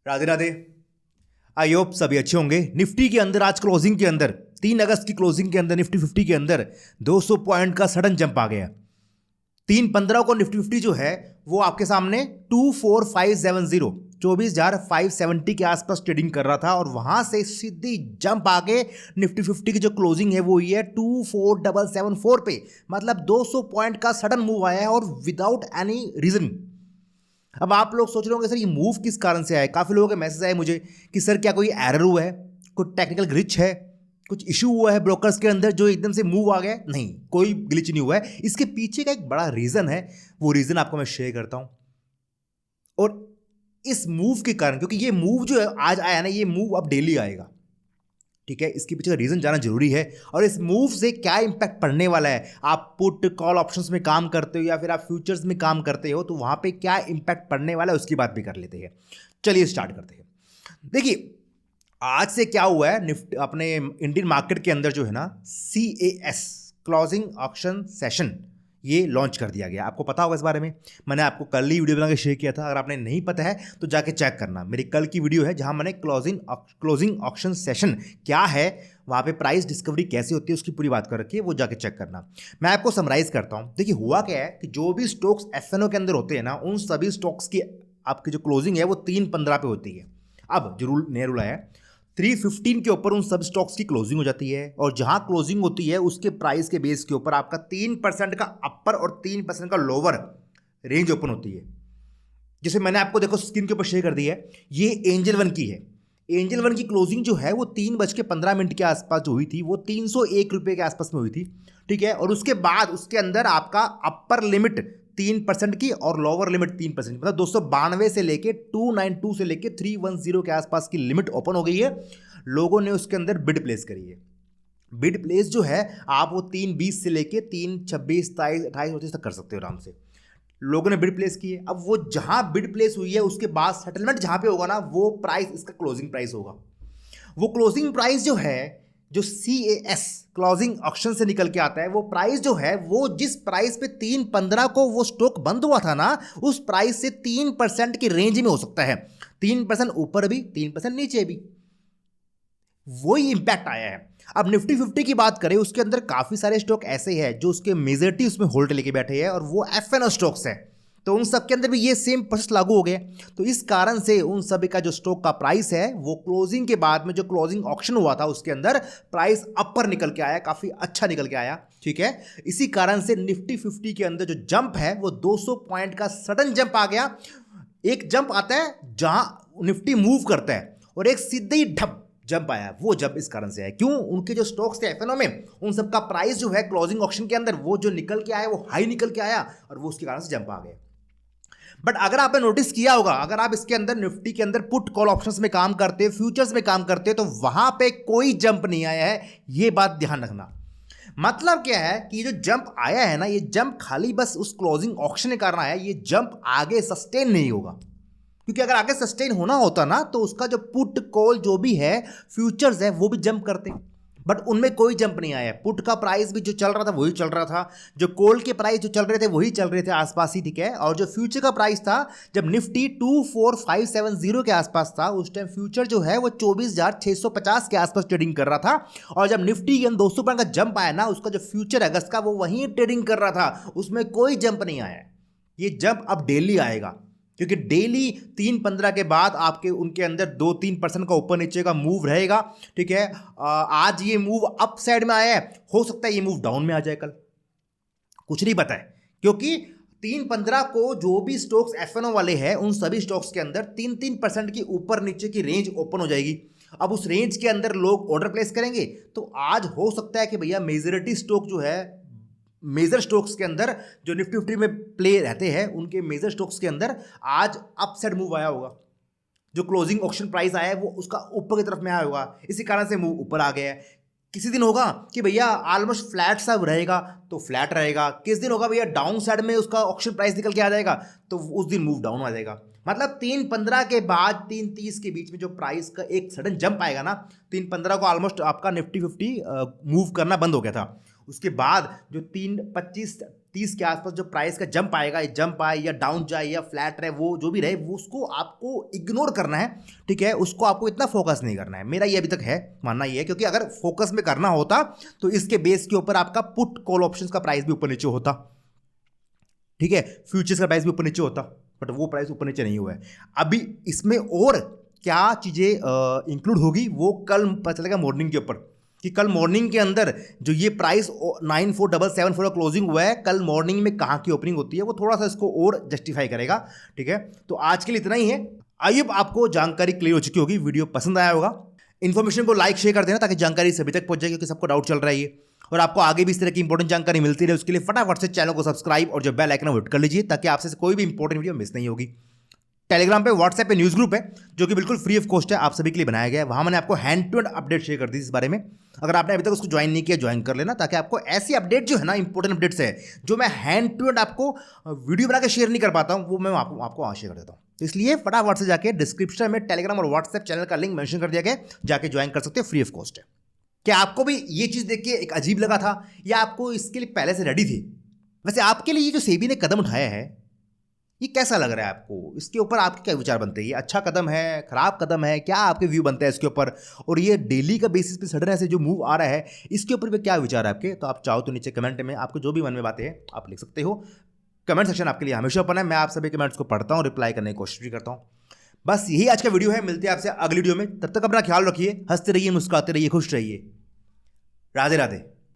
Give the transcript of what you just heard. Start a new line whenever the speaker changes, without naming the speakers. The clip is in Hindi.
राधे राधे। आई होप सभी अच्छे होंगे। निफ्टी के अंदर आज क्लोजिंग के अंदर 3 अगस्त की क्लोजिंग के अंदर निफ्टी 50 के अंदर 200 पॉइंट का सडन जंप आ गया। 3/15 को निफ्टी 50 जो है वो आपके सामने 24570 24,570 के आसपास ट्रेडिंग कर रहा था और वहां से सीधी जंप आके निफ्टी 50 की जो क्लोजिंग है वो हुई है 24774 पे। मतलब 200 पॉइंट का सडन मूव आया है और विदाउट एनी रीजन। अब आप लोग सोच रहे होंगे सर ये मूव किस कारण से आया। काफ़ी लोगों के मैसेज आए मुझे कि सर क्या कोई एरर हुआ है, कोई टेक्निकल ग्लिच है, कुछ इशू हुआ है ब्रोकर्स के अंदर जो एकदम से मूव आ गया। नहीं, कोई ग्लिच नहीं हुआ है। इसके पीछे का एक बड़ा रीज़न है, वो रीज़न आपको मैं शेयर करता हूँ। और इस मूव के कारण, क्योंकि ये मूव जो है आज आया ना, ये मूव अब डेली आएगा, ठीक है। इसके पीछे का रीजन जानना जरूरी है और इस मूव से क्या इंपैक्ट पड़ने वाला है। आप पुट कॉल ऑप्शंस में काम करते हो या फिर आप फ्यूचर्स में काम करते हो तो वहां पे क्या इंपैक्ट पड़ने वाला है उसकी बात भी कर लेते हैं। चलिए स्टार्ट करते हैं। देखिए आज से क्या हुआ है, निफ्टी अपने इंडियन मार्केट के अंदर जो है ना CAS क्लोजिंग ऑक्शन सेशन ये लॉन्च कर दिया गया। आपको पता होगा इस बारे में, मैंने आपको कल ही वीडियो बना के शेयर किया था। अगर आपने नहीं पता है तो जाके चेक करना, मेरी कल की वीडियो है जहां मैंने क्लोजिंग ऑक्शन सेशन क्या है, वहां पे प्राइस डिस्कवरी कैसे होती है उसकी पूरी बात कर रखी है, वो जाके चेक करना। मैं आपको समराइज करता हूं। देखिए हुआ क्या है कि जो भी स्टॉक्स FNO के अंदर होते हैं ना, उन सभी स्टॉक्स की आपकी जो क्लोजिंग है वो 3/15 पे होती है। अब जरूर नया रूल आया है, 315 के ऊपर उन सब स्टॉक्स की क्लोजिंग हो जाती है और जहां क्लोजिंग होती है उसके प्राइस के बेस के ऊपर आपका 3% का अपर और 3% का लोअर रेंज ओपन होती है। जैसे मैंने आपको देखो स्क्रीन के ऊपर शेयर कर दी है, ये एंजल वन की है। एंजल वन की क्लोजिंग जो है वो 3:15 के आसपास जो हुई थी वो 301 रुपये के आसपास में हुई थी, ठीक है। और उसके बाद उसके अंदर आपका अपर लिमिट 3% की और लोअर लिमिट 3%, मतलब 292 से लेके 292 से लेके 310 के आसपास की लिमिट ओपन हो गई है। लोगों ने उसके अंदर बिड प्लेस करी है। बिड प्लेस जो है आप वो 320 से लेके 326 27 28 29 तक कर सकते हो आराम से। लोगों ने बिड प्लेस की है। अब वो जहां बिड प्लेस हुई है उसके बाद सेटलमेंट जहां पे होगा ना, वो प्राइस इसका क्लोजिंग प्राइस होगा। वो क्लोजिंग प्राइस जो है, जो CAS क्लोजिंग ऑक्शन से निकल के आता है, वो प्राइस जो है वो जिस प्राइस पे 3/15 को वो स्टॉक बंद हुआ था ना, उस प्राइस से 3% की रेंज में हो सकता है। 3% ऊपर भी, 3% नीचे भी, वही इंपैक्ट आया है। अब निफ्टी 50 की बात करें, उसके अंदर काफी सारे स्टॉक ऐसे हैं जो उसके मेजॉरिटी उसमें होल्ड लेके बैठे हैं और वो FNO स्टॉक्स हैं, तो उन सब के अंदर भी ये सेम प्रोसेस लागू हो गया। तो इस कारण से उन सभी का जो स्टॉक का प्राइस है वो क्लोजिंग के बाद में जो क्लोजिंग ऑक्शन हुआ था उसके अंदर प्राइस अपर निकल के आया, काफी अच्छा निकल के आया, ठीक है। इसी कारण से निफ्टी 50 के अंदर जो जंप है वो 200 पॉइंट का सडन जंप आ गया। एक जंप आता है जहां निफ्टी मूव करता है और एक सीधे ही ढप जंप आया। वो जंप इस कारण से आया, क्यों, उनके जो स्टॉक्स थे FNO में, उन सब का प्राइस जो है क्लोजिंग ऑक्शन के अंदर वो जो निकल के आया वो हाई निकल के आया और वो उसके कारण से जंप आ गया। बट अगर आपने नोटिस किया होगा, अगर आप इसके अंदर निफ्टी के अंदर पुट कॉल ऑप्शंस में काम करते हो, फ्यूचर्स में काम करते हो, तो वहां पे कोई जंप नहीं आया है। ये बात ध्यान रखना। मतलब क्या है कि जो जंप आया है ना, ये जंप खाली बस उस क्लोजिंग ऑक्शन के कारण आया, ये जंप आगे सस्टेन नहीं होगा। क्योंकि अगर आगे सस्टेन होना होता ना तो उसका जो पुट कॉल जो भी है, फ्यूचर्स है, वो भी जंप करते, बट उनमें कोई जंप नहीं आया। पुट का प्राइस भी जो चल रहा था वही चल रहा था, जो कॉल के प्राइस जो चल रहे थे वही चल रहे थे आसपास ही, ठीक है। और जो फ्यूचर का प्राइस था, जब निफ्टी 24570 के आसपास था, उस टाइम फ्यूचर जो है वो 24,650 के आसपास ट्रेडिंग कर रहा था। और जब निफ्टी के 200 पॉइंट का जंप आया ना, उसका जो फ्यूचर अगस्त का वो वहीं ट्रेडिंग कर रहा था, उसमें कोई जंप नहीं आया। ये जंप अब डेली आएगा, क्योंकि डेली 3/15 के बाद आपके उनके अंदर 2-3% का ऊपर नीचे का मूव रहेगा, ठीक है। आज ये मूव अप साइड में आया है, हो सकता है ये मूव डाउन में आ जाए कल, कुछ नहीं पता है। क्योंकि 3/15 को जो भी स्टॉक्स FNO वाले हैं उन सभी स्टॉक्स के अंदर 3-3% की ऊपर नीचे की रेंज ओपन हो जाएगी। अब उस रेंज के अंदर लोग ऑर्डर प्लेस करेंगे, तो आज हो सकता है कि भैया मेजॉरिटी स्टॉक जो है, मेजर स्टॉक्स के अंदर जो निफ्टी 50 में प्ले रहते हैं, उनके मेजर स्टॉक्स के अंदर आज अपसाइड मूव आया होगा। जो क्लोजिंग ऑक्शन प्राइस आया है वो उसका ऊपर की तरफ में आया होगा, इसी कारण से मूव ऊपर आ गया है। किसी दिन होगा कि भैया ऑलमोस्ट फ्लैट सा रहेगा तो फ्लैट रहेगा, किस दिन होगा भैया डाउन साइड में उसका ऑक्शन प्राइस निकल के आ जाएगा तो उस दिन मूव डाउन आ जाएगा। मतलब 3/15 के बाद 3:30 के बीच में जो प्राइस का एक सडन जंप आएगा ना, 3/15 को ऑलमोस्ट आपका निफ्टी 50 मूव करना बंद हो गया था। उसके बाद जो 3:25 30 के आसपास जो प्राइस का जंप आएगा, जंप आए या डाउन जाए या फ्लैट रहे, वो जो भी रहे, वो उसको आपको इग्नोर करना है, ठीक है। उसको आपको इतना फोकस नहीं करना है, मेरा ये अभी तक है मानना ये है, क्योंकि अगर फोकस में करना होता तो इसके बेस के ऊपर आपका पुट कॉल ऑप्शंस का प्राइस भी ऊपर नीचे होता, ठीक है, फ्यूचर्स का प्राइस भी ऊपर नीचे होता, बट वो प्राइस ऊपर नीचे नहीं हुआ है। अभी इसमें और क्या चीज़ें इंक्लूड होगी वो कल पता चलेगा मॉर्निंग के ऊपर, कि कल मॉर्निंग के अंदर जो ये प्राइस 94,774 का क्लोजिंग हुआ है, कल मॉर्निंग में कहाँ की ओपनिंग होती है, वो थोड़ा सा इसको और जस्टिफाई करेगा, ठीक है। तो आज के लिए इतना ही है। आइए आपको जानकारी क्लियर हो चुकी होगी, वीडियो पसंद आया होगा, इन्फॉर्मेशन को लाइक शेयर कर देना ताकि जानकारी सभी तक पहुंच जाए, क्योंकि सबको डाउट चल रहा है ये, और आपको आगे भी इस तरह की इंपॉर्टेंट जानकारी मिलती रहे, उसके लिए फटाफट से चैनल को सब्सक्राइब और जो बेल आइकन हिट कर लीजिए, ताकि आपसे कोई भी इंपॉर्टेंट वीडियो मिस नहीं होगी। टेलीग्राम पे, व्हाट्सएप पे न्यूज़ ग्रुप है जो कि बिल्कुल फ्री ऑफ कॉस्ट है, आप सभी के लिए बनाया गया है। वहाँ मैंने आपको hand to hand update share कर दी इस बारे में। अगर आपने अभी तक उसको ज्वाइन नहीं किया, ज्वाइन कर लेना, ताकि आपको ऐसी अपडेट जो है ना, इंपॉर्टेंट अपडेट्स है जो मैं हैंड टू हैंड आपको वीडियो बना के शेयर नहीं कर पाता हूँ, वो मैं आपको वहाँ शेयर कर देता हूँ। तो इसलिए फटाफट से जाके डिस्क्रिप्शन में टेलीग्राम और व्हाट्सएप चैनल का लिंक मेंशन कर दिया गया, जाके ज्वाइन कर सकते हो, फ्री ऑफ कॉस्ट है। क्या आपको भी ये चीज़ देख के एक अजीब लगा था, या आपको इसके लिए पहले से रेडी थे? वैसे आपके लिए ये जो सेबी ने कदम उठाया है, ये कैसा लग रहा है आपको? इसके ऊपर आपके क्या विचार बनते हैं? ये अच्छा कदम है, खराब कदम है, क्या आपके व्यू बनते हैं इसके ऊपर? और ये डेली का बेसिस पे सडन ऐसे जो मूव आ रहा है, इसके ऊपर भी क्या विचार है आपके? तो आप चाहो तो नीचे कमेंट में आपको जो भी मन में बातें हैं आप लिख सकते हो। कमेंट सेक्शन आपके लिए हमेशा ओपन है, मैं आप सभी कमेंट्स को पढ़ता हूँ, रिप्लाई करने की कोशिश भी करता हूँ। बस यही आज का वीडियो है, मिलते हैं आपसे अगली वीडियो में। तब तक अपना ख्याल रखिए, हंसते रहिए, मुस्कुराते रहिए, खुश रहिए। राधे राधे।